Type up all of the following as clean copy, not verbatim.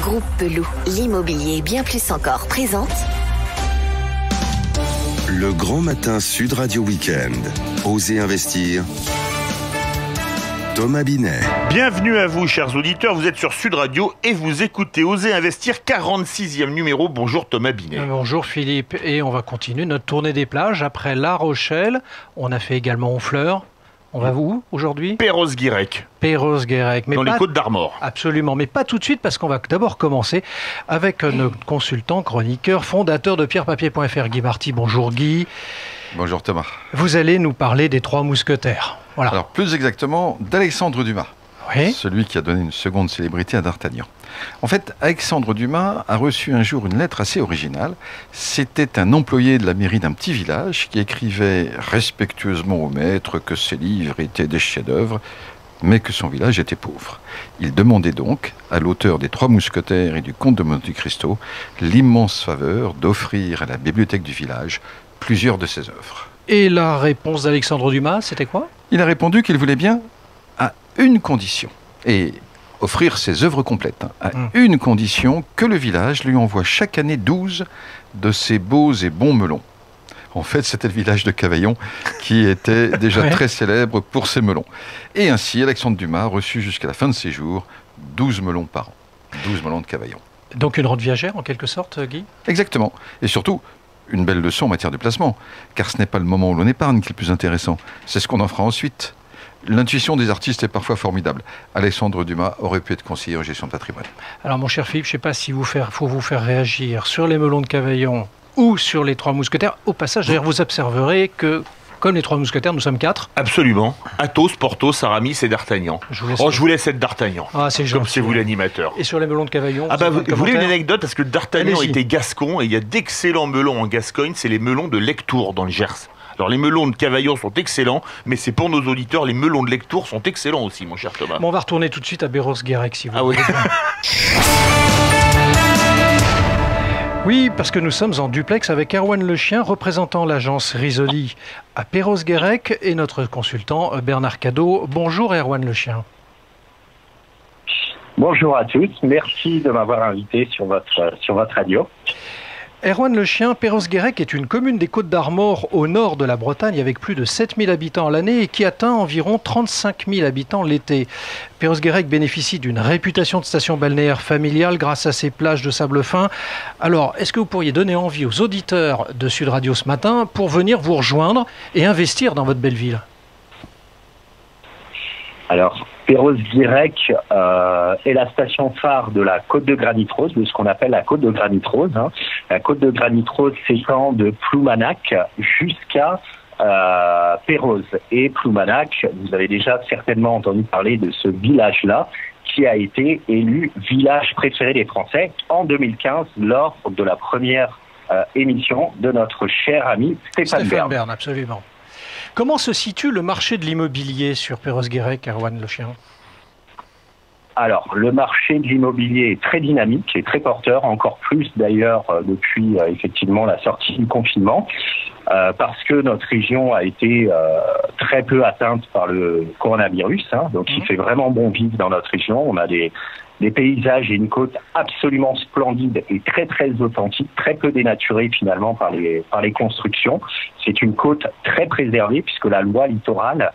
Groupe Pelou, l'immobilier bien plus encore présente Le Grand Matin Sud Radio Week-end. Osez investir. Thomas Binet. Bienvenue à vous, chers auditeurs. Vous êtes sur Sud Radio et vous écoutez Osez investir, 46e numéro. Bonjour Thomas Binet. Bonjour Philippe. Et on va continuer notre tournée des plages. Après La Rochelle, on a fait également Honfleur. On va où aujourd'hui? Perros-Guirec. Perros-Guirec. Dans les Côtes d'Armor. Absolument, mais pas tout de suite parce qu'on va d'abord commencer avec notre consultant, chroniqueur, fondateur de pierrepapier.fr, Guy Marty. Bonjour Guy. Bonjour Thomas. Vous allez nous parler des Trois Mousquetaires. Voilà. Alors plus exactement d'Alexandre Dumas, oui. Celui qui a donné une seconde célébrité à D'Artagnan. En fait, Alexandre Dumas a reçu un jour une lettre assez originale. C'était un employé de la mairie d'un petit village qui écrivait respectueusement au maître que ses livres étaient des chefs-d'œuvre, mais que son village était pauvre. Il demandait donc à l'auteur des Trois Mousquetaires et du Comte de Monte Cristo l'immense faveur d'offrir à la bibliothèque du village plusieurs de ses œuvres. Et la réponse d'Alexandre Dumas, c'était quoi? Il a répondu qu'il voulait bien à une condition, et offrir ses œuvres complètes, à une condition, que le village lui envoie chaque année 12 de ses beaux et bons melons. En fait, c'était le village de Cavaillon qui était déjà très célèbre pour ses melons. Et ainsi, Alexandre Dumas a reçu jusqu'à la fin de ses jours 12 melons par an. 12 melons de Cavaillon. Donc une rente viagère, en quelque sorte, Guy? Exactement. Et surtout, une belle leçon en matière de placement. Car ce n'est pas le moment où l'on épargne qui est le plus intéressant. C'est ce qu'on en fera ensuite. L'intuition des artistes est parfois formidable. Alexandre Dumas aurait pu être conseiller en gestion de patrimoine. Alors mon cher Philippe, je ne sais pas si faut vous faire réagir sur les melons de Cavaillon ou sur les Trois Mousquetaires. Au passage, d'ailleurs, vous observerez que, comme les Trois Mousquetaires, nous sommes 4. Absolument. Athos, Porthos, Aramis et D'Artagnan. Je vous laisse être D'Artagnan. Ah, c'est gentil. Comme c'est vous l'animateur. Et sur les melons de Cavaillon, vous voulez une anecdote? Parce que D'Artagnan était gascon et il y a d'excellents melons en Gascogne. C'est les melons de Lectoure dans le Gers. Alors les melons de Cavaillon sont excellents, mais c'est pour nos auditeurs, les melons de Lectoure sont excellents aussi, mon cher Thomas. Bon, on va retourner tout de suite à Perros-Guirec, si vous voulez. Oui, parce que nous sommes en duplex avec Erwan Le Chien, représentant l'agence Risoli à Perros-Guirec, et notre consultant Bernard Cadot. Bonjour Erwan Le Chien. Bonjour à tous, merci de m'avoir invité sur votre radio. Erwan Le Chien, Perros-Guirec est une commune des Côtes d'Armor au nord de la Bretagne avec plus de 7000 habitants l'année et qui atteint environ 35 000 habitants l'été. Perros-Guirec bénéficie d'une réputation de station balnéaire familiale grâce à ses plages de sable fin. Alors, est-ce que vous pourriez donner envie aux auditeurs de Sud Radio ce matin pour venir vous rejoindre et investir dans votre belle ville? Alors, Perros-Guirec est la station phare de la côte de Granit Rose, de ce qu'on appelle la côte de Granit Rose. La côte de Granit Rose s'étend de Ploumanac jusqu'à Perros. Et Ploumanac, vous avez déjà certainement entendu parler de ce village-là, qui a été élu village préféré des Français en 2015 lors de la première émission de notre cher ami Stéphane Bern. Absolument. Comment se situe le marché de l'immobilier sur Perros-Guirec, Erwan Le Chien? Alors, le marché de l'immobilier est très dynamique et très porteur, encore plus d'ailleurs depuis effectivement la sortie du confinement, parce que notre région a été très peu atteinte par le coronavirus, donc il fait vraiment bon vivre dans notre région. On a des paysages et une côte absolument splendide et très très authentique, très peu dénaturée finalement par les constructions. C'est une côte très préservée puisque la loi littorale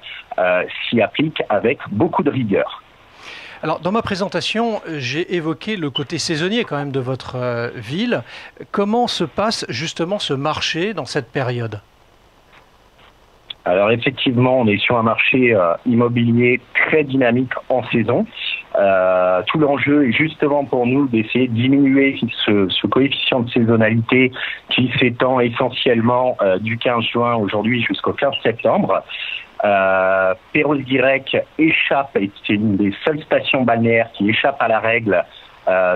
s'y applique avec beaucoup de rigueur. Alors, dans ma présentation, j'ai évoqué le côté saisonnier quand même de votre ville. Comment se passe justement ce marché dans cette période? Alors effectivement, on est sur un marché immobilier très dynamique en saison. Tout l'enjeu est justement pour nous d'essayer de diminuer ce coefficient de saisonnalité qui s'étend essentiellement du 15 juin aujourd'hui jusqu'au 15 septembre. Perros-Guirec échappe, et c'est une des seules stations balnéaires qui échappe à la règle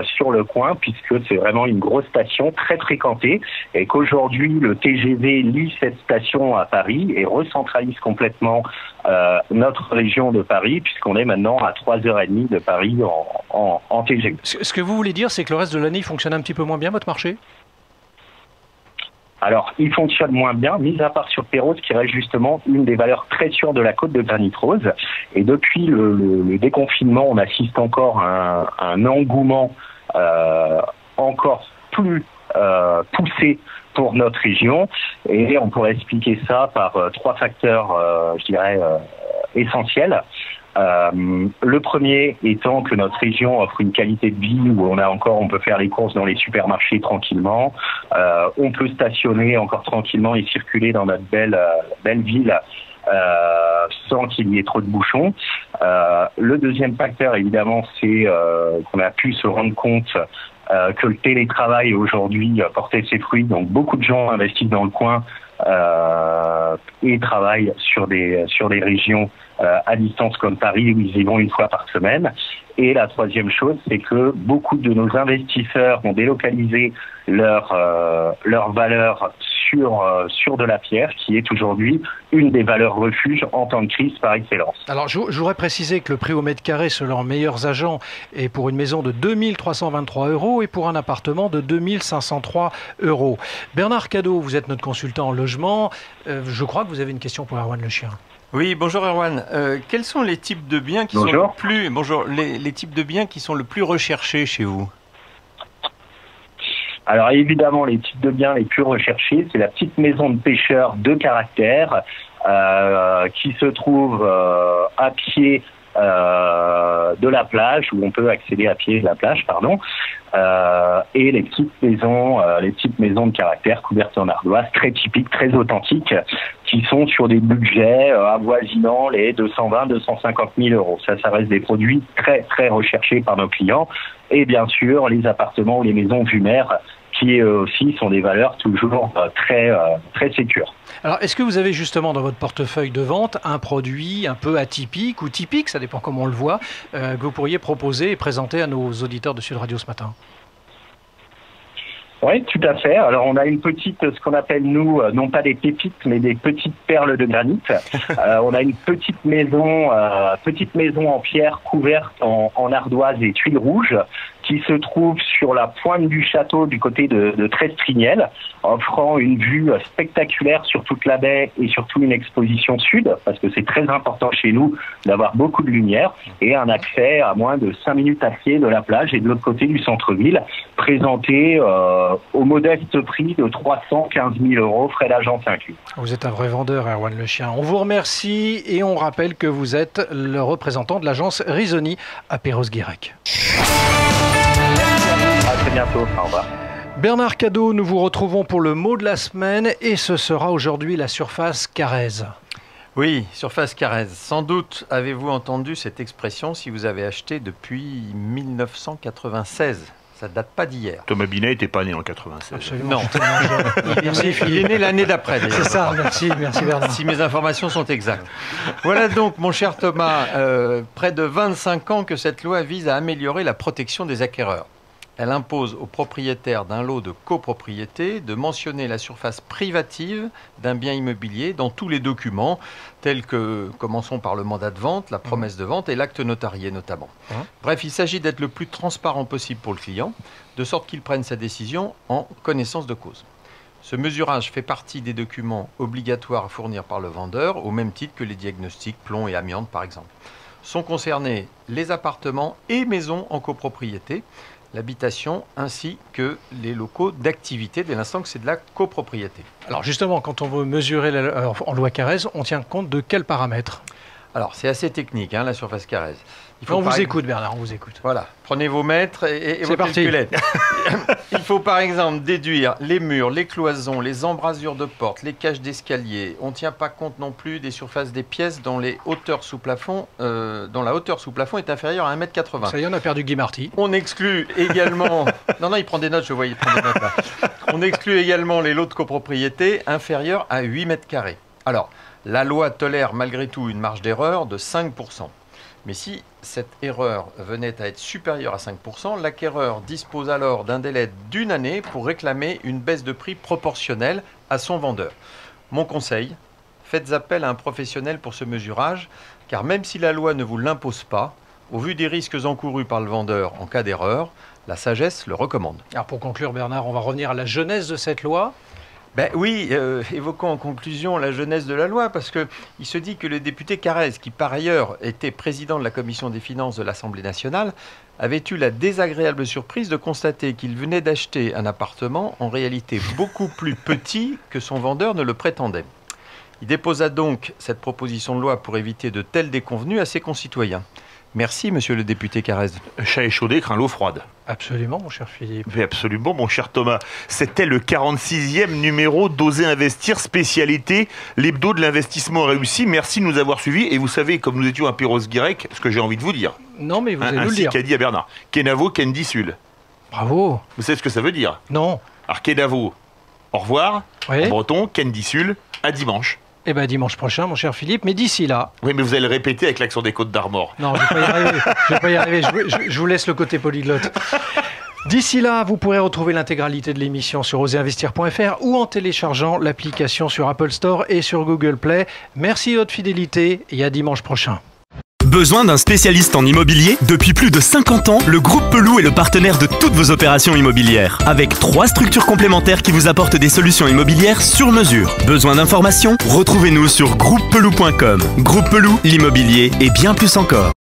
sur le coin, puisque c'est vraiment une grosse station très fréquentée et qu'aujourd'hui le TGV lie cette station à Paris et recentralise complètement notre région de Paris, puisqu'on est maintenant à 3h30 de Paris en TGV. Ce que vous voulez dire, c'est que le reste de l'année il fonctionne un petit peu moins bien, votre marché? Alors, il fonctionne moins bien, mis à part sur Perros, qui reste justement une des valeurs très sûres de la côte de Granit Rose. Et depuis le déconfinement, on assiste encore à un engouement encore plus poussée pour notre région. Et on pourrait expliquer ça par 3 facteurs, je dirais, essentiels. Le premier étant que notre région offre une qualité de vie où on peut faire les courses dans les supermarchés tranquillement, on peut stationner encore tranquillement et circuler dans notre belle ville sans qu'il y ait trop de bouchons. Le deuxième facteur, évidemment, c'est qu'on a pu se rendre compte que le télétravail aujourd'hui portait ses fruits. Donc beaucoup de gens investissent dans le coin et travaillent sur des régions à distance comme Paris où ils y vont une fois par semaine. Et la troisième chose, c'est que beaucoup de nos investisseurs ont délocalisé leur valeur sur de la pierre, qui est aujourd'hui une des valeurs refuges en temps de crise par excellence. Alors, je voudrais préciser que le prix au mètre carré, selon leurs meilleurs agents, est pour une maison de 2 323 € et pour un appartement de 2 503 €. Bernard Cadot, vous êtes notre consultant en logement. Je crois que vous avez une question pour Erwan Le Chien. Oui, bonjour Erwan. Quels sont les types de biens qui sont les types de biens qui sont le plus recherchés chez vous? Alors évidemment, les types de biens les plus recherchés, c'est la petite maison de pêcheur de caractère qui se trouve à pied de la plage, où on peut accéder à pied de la plage, et les petites maisons de caractère couvertes en ardoise, très typiques, très authentiques, qui sont sur des budgets avoisinant les 220 250 000 €. Ça reste des produits très très recherchés par nos clients. Et bien sûr, les appartements ou les maisons vue mer, qui aussi sont des valeurs toujours très sécures. Alors, est-ce que vous avez justement dans votre portefeuille de vente un produit un peu atypique ou typique, ça dépend comment on le voit, que vous pourriez proposer et présenter à nos auditeurs de Sud Radio ce matin? Oui, tout à fait. Alors, on a une petite, ce qu'on appelle nous, non pas des pépites, mais des petites perles de granit. On a une petite maison en pierre couverte en ardoise et tuiles rouges, qui se trouve sur la pointe du château du côté de Trestrignel, offrant une vue spectaculaire sur toute la baie et surtout une exposition sud, parce que c'est très important chez nous d'avoir beaucoup de lumière, et un accès à moins de 5 minutes à pied de la plage et de l'autre côté du centre-ville, présenté au modeste prix de 315 000 €, frais d'agence inclus. Vous êtes un vrai vendeur, Erwan Le Chien. On vous remercie et on rappelle que vous êtes le représentant de l'agence Risoni à Perros-Guirec. À très bientôt, au revoir. Bernard Cadot, nous vous retrouvons pour le mot de la semaine et ce sera aujourd'hui la surface Carrez. Oui, surface Carrez. Sans doute avez-vous entendu cette expression si vous avez acheté depuis 1996. Ça ne date pas d'hier. Thomas Binet n'était pas né en 96. Absolument. Non. Merci, Il est né l'année d'après. C'est ça, merci Bernard. Si mes informations sont exactes. Voilà donc, mon cher Thomas, près de 25 ans que cette loi vise à améliorer la protection des acquéreurs. Elle impose aux propriétaires d'un lot de copropriété de mentionner la surface privative d'un bien immobilier dans tous les documents, tels que, commençons par le mandat de vente, la promesse de vente et l'acte notarié notamment. Bref, il s'agit d'être le plus transparent possible pour le client, de sorte qu'il prenne sa décision en connaissance de cause. Ce mesurage fait partie des documents obligatoires à fournir par le vendeur, au même titre que les diagnostics plomb et amiante par exemple. Sont concernés les appartements et maisons en copropriété, l'habitation ainsi que les locaux d'activité dès l'instant que c'est de la copropriété. Alors justement, quand on veut mesurer en loi Carrez, on tient compte de quels paramètres? Alors c'est assez technique, la surface Carrez. On vous écoute Bernard, on vous écoute. Voilà, prenez vos mètres et vos calculettes. Il faut par exemple déduire les murs, les cloisons, les embrasures de portes, les cages d'escalier. On ne tient pas compte non plus des surfaces des pièces dont la hauteur sous plafond est inférieure à 1,80 m. Ça y est, on a perdu Guy Marty. On exclut également... non, il prend des notes, je vois, il prend des notes là. On exclut également les lots de copropriété inférieurs à 8 m². Alors, la loi tolère malgré tout une marge d'erreur de 5%. Mais si cette erreur venait à être supérieure à 5%, l'acquéreur dispose alors d'un délai d'1 année pour réclamer une baisse de prix proportionnelle à son vendeur. Mon conseil, faites appel à un professionnel pour ce mesurage, car même si la loi ne vous l'impose pas, au vu des risques encourus par le vendeur en cas d'erreur, la sagesse le recommande. Alors pour conclure Bernard, on va revenir à la genèse de cette loi. Oui, évoquons en conclusion la genèse de la loi, parce qu'il se dit que le député Carrez, qui par ailleurs était président de la commission des finances de l'Assemblée nationale, avait eu la désagréable surprise de constater qu'il venait d'acheter un appartement en réalité beaucoup plus petit que son vendeur ne le prétendait. Il déposa donc cette proposition de loi pour éviter de telles déconvenues à ses concitoyens. Merci, monsieur le député Carrez. Chat échaudé craint l'eau froide. Absolument, mon cher Philippe. Mais absolument, mon cher Thomas. C'était le 46e numéro d'Oser Investir, spécialité, l'hebdo de l'investissement réussi. Merci de nous avoir suivis. Et vous savez, comme nous étions à Perros-Guirec, ce que j'ai envie de vous dire. Non, mais vous allez nous le ainsi dire. qu'a dit à Bernard. Kenavo, Kendi Sul. Bravo. Vous savez ce que ça veut dire? Non. Alors, Kenavo, au revoir. Oui. En breton, Kendi Sul, à dimanche. Eh bien, dimanche prochain, mon cher Philippe. Mais d'ici là... Oui, mais vous allez le répéter avec l'accent des Côtes d'Armor. Non, je ne vais pas y arriver. Je vais pas y arriver. Je vous laisse le côté polyglotte. D'ici là, vous pourrez retrouver l'intégralité de l'émission sur osezinvestir.fr ou en téléchargeant l'application sur Apple Store et sur Google Play. Merci de votre fidélité et à dimanche prochain. Besoin d'un spécialiste en immobilier? Depuis plus de 50 ans, le groupe Pelou est le partenaire de toutes vos opérations immobilières. Avec 3 structures complémentaires qui vous apportent des solutions immobilières sur mesure. Besoin d'informations? Retrouvez-nous sur groupepelou.com. Groupe Pelou, l'immobilier et bien plus encore.